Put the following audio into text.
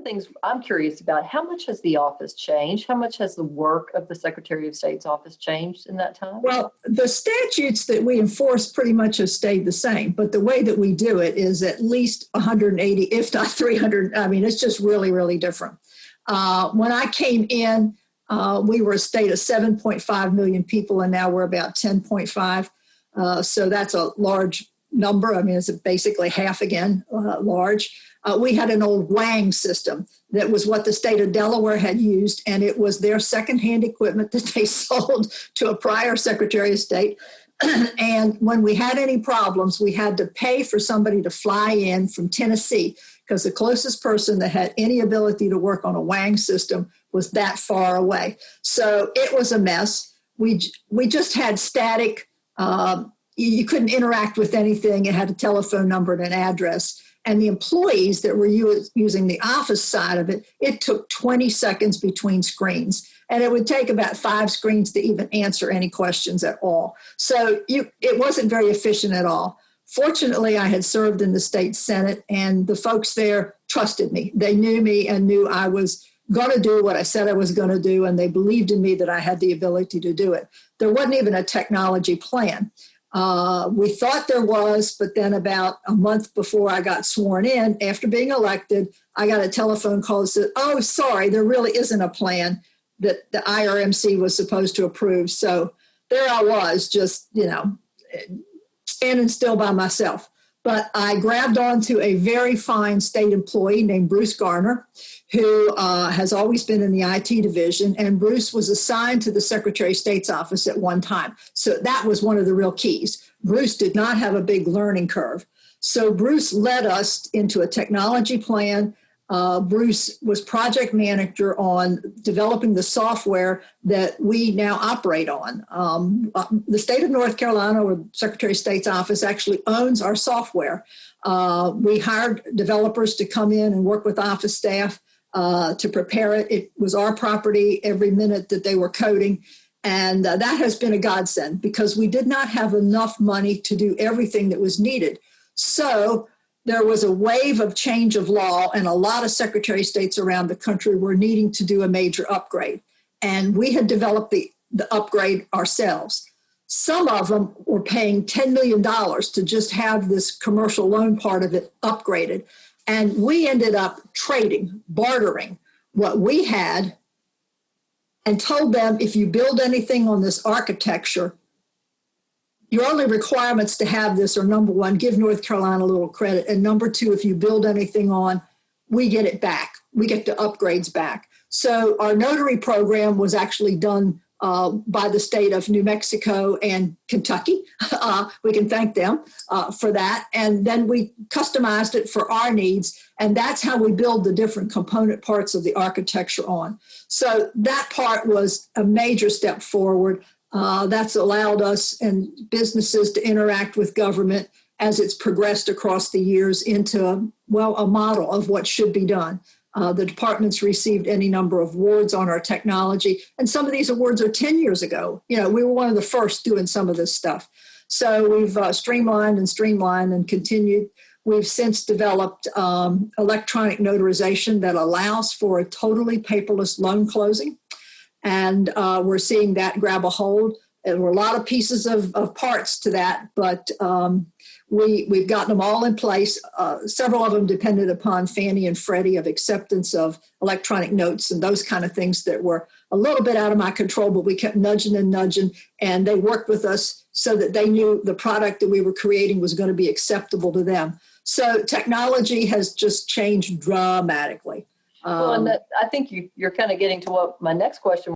things I'm curious about, how much has the office changed? How much has the work of the Secretary of State's office changed in that time? Well, the statutes that we enforce pretty much have stayed the same, but the way that we do it is at least 180, if not 300. I mean, it's just really, really different. When I came in, we were a state of 7.5 million people, and now we're about 10.5. So that's a large number. I mean, it's basically half again, large. We had an old Wang system that was what the state of Delaware had used, and it was their secondhand equipment that they sold to a prior Secretary of State. And when we had any problems, we had to pay for somebody to fly in from Tennessee, because the closest person that had any ability to work on a Wang system was that far away. So it was a mess. We just had static. You couldn't interact with anything. It had a telephone number and an address. And the employees that were using the office side of it, it took 20 seconds between screens. And it would take about 5 screens to even answer any questions at all. So it wasn't very efficient at all. Fortunately, I had served in the state Senate, and the folks there trusted me. They knew me and knew I was going to do what I said I was going to do, and they believed in me that I had the ability to do it. There wasn't even a technology plan. We thought there was, but then about a month before I got sworn in, after being elected, I got a telephone call that said, "Oh, sorry, there really isn't a plan that the IRMC was supposed to approve." So there I was, just, standing still by myself. But I grabbed onto a very fine state employee named Bruce Garner, who has always been in the IT division. And Bruce was assigned to the Secretary of State's office at one time. So that was one of the real keys. Bruce did not have a big learning curve. So Bruce led us into a technology plan. Bruce was project manager on developing the software that we now operate on. The state of North Carolina, or Secretary of State's office, actually owns our software. We hired developers to come in and work with office staff to prepare it. It was our property every minute that they were coding. And that has been a godsend, because we did not have enough money to do everything that was needed. So there was a wave of change of law, and a lot of Secretary of States around the country were needing to do a major upgrade. And we had developed the upgrade ourselves. Some of them were paying $10 million to just have this commercial loan part of it upgraded. And we ended up bartering what we had, and told them, if you build anything on this architecture, your only requirements to have this are, number one, give North Carolina a little credit. And number two, if you build anything on, we get it back. We get the upgrades back. So our notary program was actually done by the state of New Mexico and Kentucky. We can thank them for that. And then we customized it for our needs. And that's how we build the different component parts of the architecture on. So that part was a major step forward. That's allowed us and businesses to interact with government as it's progressed across the years into, a model of what should be done. The department's received any number of awards on our technology, and some of these awards are 10 years ago. We were one of the first doing some of this stuff. So we've streamlined and continued. We've since developed electronic notarization that allows for a totally paperless loan closing. And we're seeing that grab a hold. There were a lot of pieces of parts to that, but we've gotten them all in place. Several of them depended upon Fannie and Freddie of acceptance of electronic notes and those kind of things that were a little bit out of my control, but we kept nudging, and they worked with us so that they knew the product that we were creating was going to be acceptable to them. So technology has just changed dramatically. Well, and I think you're kind of getting to what my next question